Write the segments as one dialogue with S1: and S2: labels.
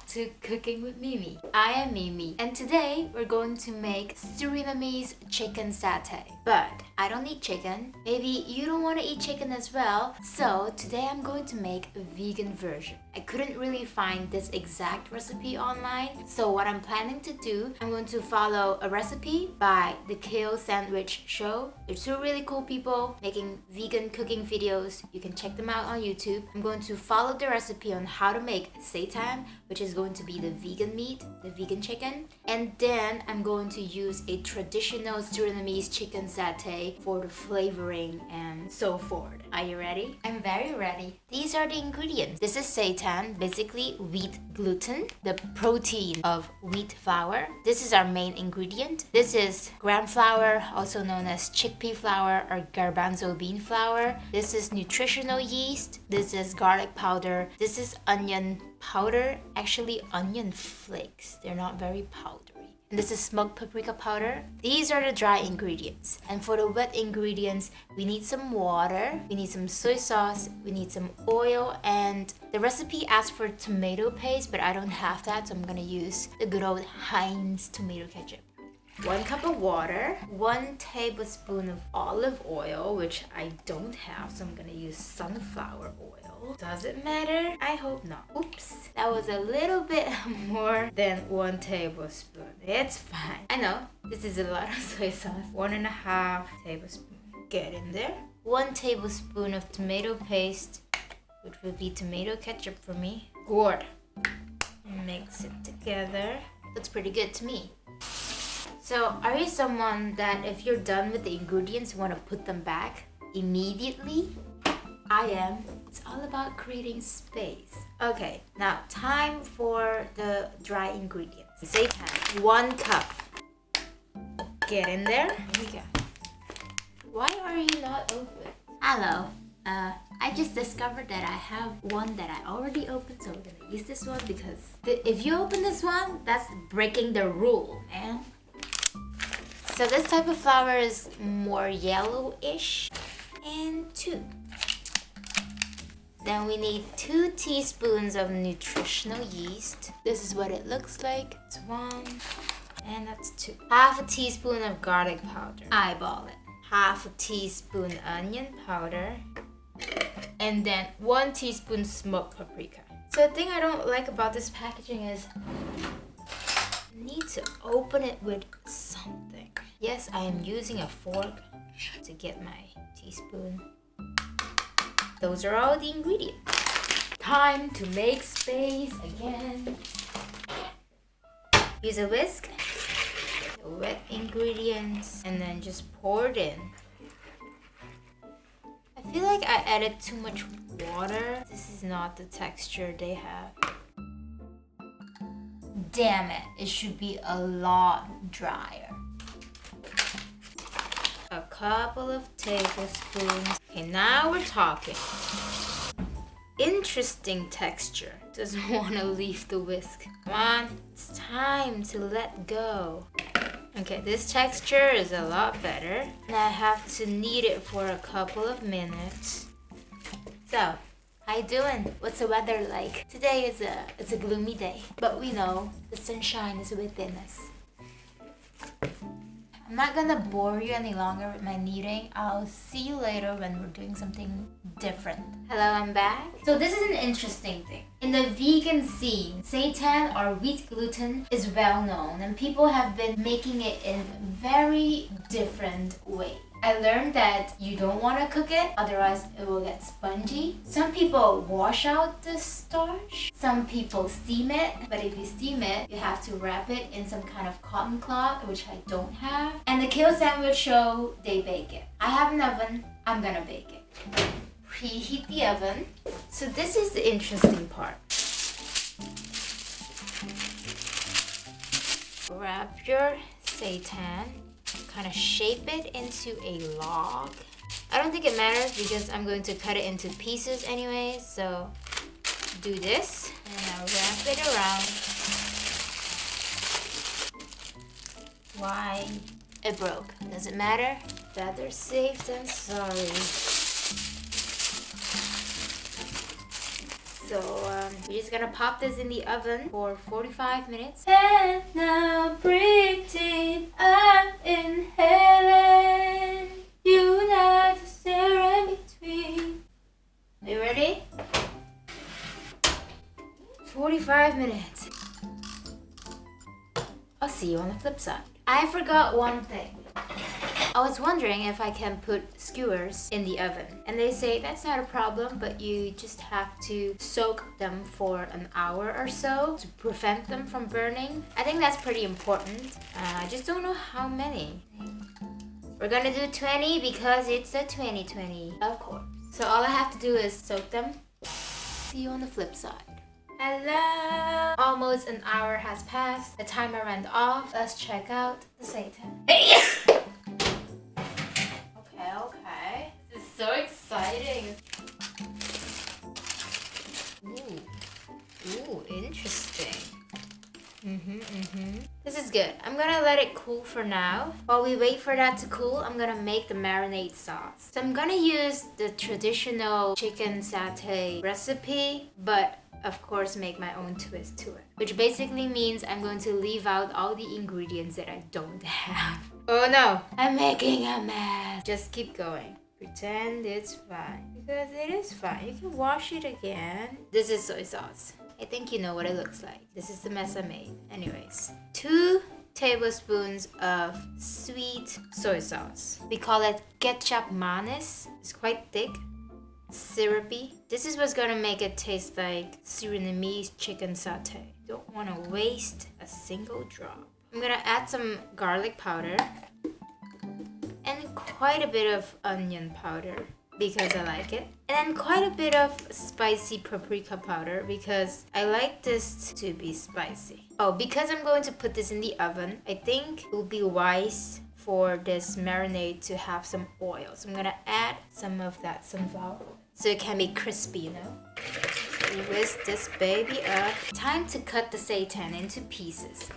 S1: to Cooking with Mimi. I am Mimi, and today we're going to make Surinamese chicken satay. But I don't eat chicken. Maybe you don't want to eat chicken as well. So today I'm going to make a vegan version. I couldn't really find this exact recipe online. So what I'm planning to do, I'm going to follow a recipe by the Kale Sandwich Show. They're two really cool people making vegan cooking videos. You can check them out on YouTube. I'm going to follow the recipe on how to make Seitan, which is going to be the vegan meat, the vegan chicken. And then I'm going to use a traditional Surinamese chicken satay for the flavoring and so forth. Are you ready? I'm very ready. These are the ingredients. This is Seitan, basically wheat gluten, the protein of wheat flour. This is our main ingredient. This is gram flour, also known as chickpea flour or garbanzo bean flour. This is nutritional yeast. This is garlic powder. This is onion powder, actually onion flakes. They're not very powdery. And this is smoked paprika powder. These are the dry ingredients. And for the wet ingredients, we need some water, we need some soy sauce, we need some oil, and the recipe asks for tomato paste, but I don't have that, so I'm gonna use the good old Heinz tomato ketchup. 1 cup of water, 1 tablespoon of olive oil, which I don't have, so I'm gonna use sunflower oil. Does it matter? I hope not. Oops, that was a little bit more than 1 tablespoon. It's fine. I know, this is a lot of soy sauce. 1.5 tablespoons. Get in there. 1 tablespoon of tomato paste, which would be tomato ketchup for me. Good. Mix it together. Looks pretty good to me. So, are you someone that if you're done with the ingredients, you want to put them back immediately? I am. It's all about creating space. Okay, now time for the dry ingredients. Seitan, 1 cup. Get in there. Here we go. Why are you not open? Hello. I just discovered that I have one that I already opened, so we're gonna use this one because if you open this one, that's breaking the rule, man. So this type of flour is more yellowish. And 2. Then we need 2 teaspoons of nutritional yeast. This is what it looks like. It's 1, and that's 2. Half a teaspoon of garlic powder. Eyeball it. Half a teaspoon onion powder. And then 1 teaspoon smoked paprika. So the thing I don't like about this packaging is I need to open it with something. Yes, I am using a fork to get my teaspoon. Those are all the ingredients. Time to make space again. Use a whisk, the wet ingredients, and then just pour it in. I feel like I added too much water. This is not the texture they have. Damn it, it should be a lot drier. A couple of tablespoons. Okay, now we're talking. Interesting texture. Doesn't want to leave the whisk. Come on, it's time to let go. Okay, this texture is a lot better. And I have to knead it for a couple of minutes. So, how you doing? What's the weather like? Today is a gloomy day, but we know the sunshine is within us. I'm not gonna bore you any longer with my kneading. I'll see you later when we're doing something different. Hello, I'm back. So this is an interesting thing. In the vegan scene, seitan or wheat gluten is well known and people have been making it in very different ways. I learned that you don't want to cook it, otherwise it will get spongy. Some people wash out the starch. Some people steam it, but if you steam it, you have to wrap it in some kind of cotton cloth, which I don't have. And the Kale Sandwich Show, they bake it. I have an oven, I'm gonna bake it. Preheat the oven. So this is the interesting part. Grab your seitan. Kind of shape it into a log. I don't think it matters because I'm going to cut it into pieces anyway, so do this and I'll wrap it around. Why? It broke. Does it matter? Better safe than sorry. So we're just gonna pop this in the oven for 45 minutes. And now breathing, I'm in heaven. You not stare in between. Are you ready? 45 minutes. I'll see you on the flip side. I forgot one thing. I was wondering if I can put skewers in the oven. And they say that's not a problem, but you just have to soak them for an hour or so to prevent them from burning. I think that's pretty important. I just don't know how many. We're gonna do 20 because it's a 2020, of course. So all I have to do is soak them. See you on the flip side. Hello! Almost an hour has passed. The timer went off. Let's check out the Seitan. Okay. This is so exciting. Ooh, interesting. This is good. I'm gonna let it cool for now. While we wait for that to cool, I'm gonna make the marinade sauce. So I'm gonna use the traditional chicken satay recipe, but of course make my own twist to it. Which basically means I'm going to leave out all the ingredients that I don't have. Oh no, I'm making a mess. Just keep going. Pretend it's fine. Because it is fine. You can wash it again. This is soy sauce. I think you know what it looks like. This is the mess I made. Anyways, 2 tablespoons of sweet soy sauce. We call it ketchup manis. It's quite thick, syrupy. This is what's gonna make it taste like Surinamese chicken satay. Don't wanna waste a single drop. I'm gonna add some garlic powder and quite a bit of onion powder because I like it. And then quite a bit of spicy paprika powder because I like this to be spicy. Oh, because I'm going to put this in the oven, I think it would be wise for this marinade to have some oil. So I'm gonna add some of that sunflower oil so it can be crispy, you know? So we whisk this baby up. Time to cut the seitan into pieces.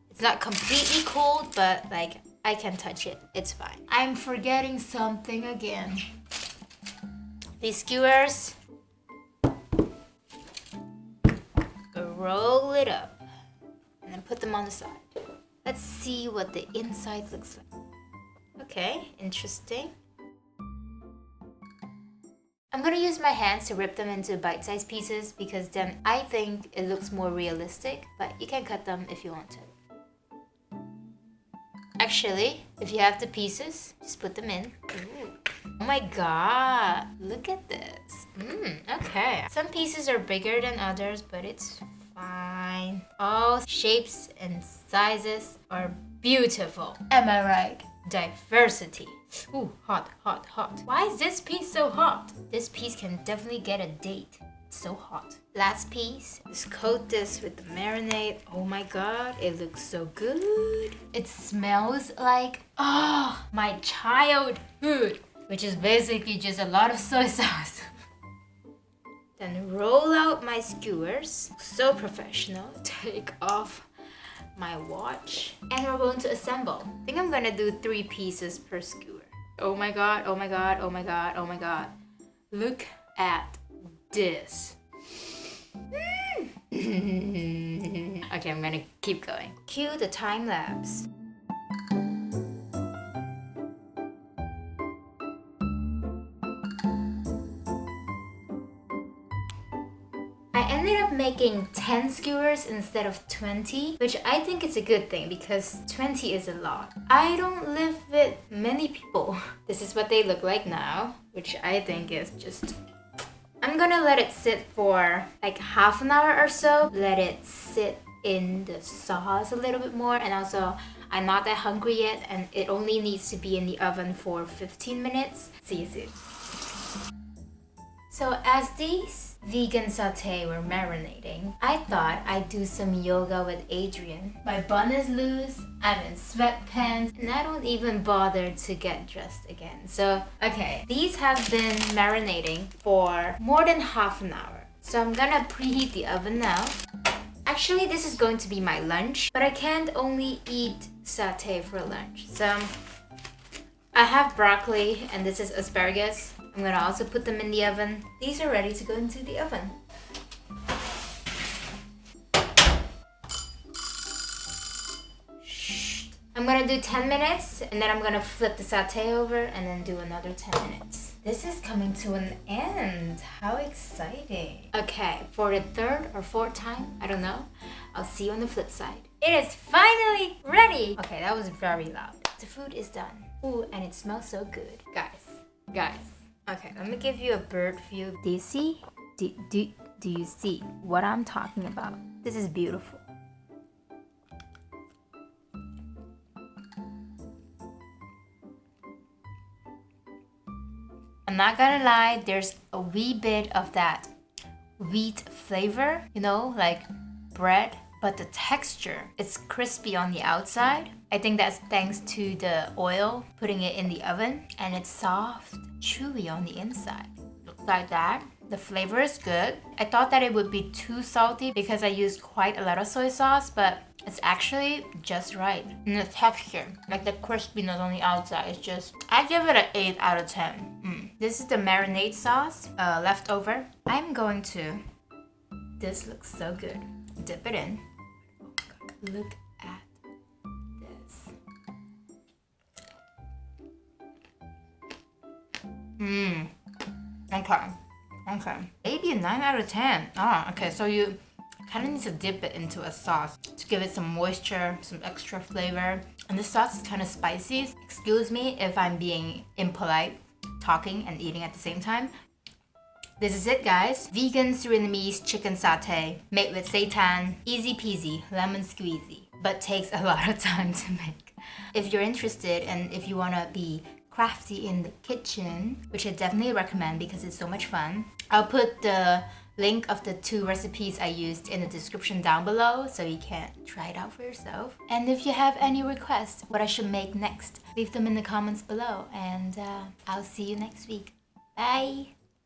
S1: It's not completely cold, but like I can touch it. It's fine. I'm forgetting something again. These skewers, roll it up and then put them on the side. Let's see what the inside looks like. Okay, interesting. I'm gonna use my hands to rip them into bite-sized pieces because then I think it looks more realistic, but you can cut them if you want to. Actually, if you have the pieces, just put them in. Ooh. Oh my god, look at this. Okay. Some pieces are bigger than others, but it's fine. All shapes and sizes are beautiful. Am I right? Diversity. Ooh, hot. Why is this piece so hot? This piece can definitely get a date. It's so hot. Last piece. Just coat this with the marinade. Oh my god, it looks so good. It smells like, my childhood. Which is basically just a lot of soy sauce. Then roll out my skewers. So professional. Take off my watch. And we're going to assemble. I think I'm gonna do 3 pieces per skewer. Oh my god. Look at this. Okay, I'm gonna keep going. Cue the time lapse. I ended up making 10 skewers instead of 20, which I think is a good thing because 20 is a lot. I don't live with many people. This is what they look like now, which I think is just... I'm gonna let it sit for like half an hour or so. Let it sit in the sauce a little bit more, and also I'm not that hungry yet and it only needs to be in the oven for 15 minutes. See you soon. So as these vegan satay were marinating, I thought I'd do some yoga with Adrian. My bun is loose, I'm in sweatpants, and I don't even bother to get dressed again. So, okay, these have been marinating for more than half an hour. So I'm gonna preheat the oven now. Actually, this is going to be my lunch, but I can't only eat satay for lunch. So I have broccoli and this is asparagus. I'm gonna also put them in the oven. These are ready to go into the oven. I'm gonna do 10 minutes and then I'm gonna flip the satay over and then do another 10 minutes. This is coming to an end. How exciting. Okay, for the third or fourth time, I don't know. I'll see you on the flip side. It is finally ready. Okay, that was very loud. The food is done. Ooh, and it smells so good. Guys. Okay, let me give you a bird view. Do you see? Do you see what I'm talking about? This is beautiful. I'm not gonna lie, there's a wee bit of that wheat flavor, you know, like bread, but the texture, it's crispy on the outside. I think that's thanks to the oil, putting it in the oven, and it's soft, chewy on the inside. Looks like that. The flavor is good. I thought that it would be too salty because I used quite a lot of soy sauce, but it's actually just right. And the texture, like the crispiness on the outside, is just, I give it an 8 out of 10. This is the marinade sauce left over. I'm going to, this looks so good. Dip it in. Oh God, look at this. Okay. Maybe a 9 out of 10. Okay, so you kind of need to dip it into a sauce to give it some moisture, some extra flavor. And this sauce is kind of spicy. Excuse me if I'm being impolite, talking and eating at the same time. This is it, guys. Vegan Surinamese chicken satay made with seitan. Easy peasy, lemon squeezy, but takes a lot of time to make. If you're interested and if you want to be crafty in the kitchen, which I definitely recommend because it's so much fun, I'll put the link of the 2 recipes I used in the description down below so you can try it out for yourself. And if you have any requests what I should make next, leave them in the comments below, and I'll see you next week. Bye!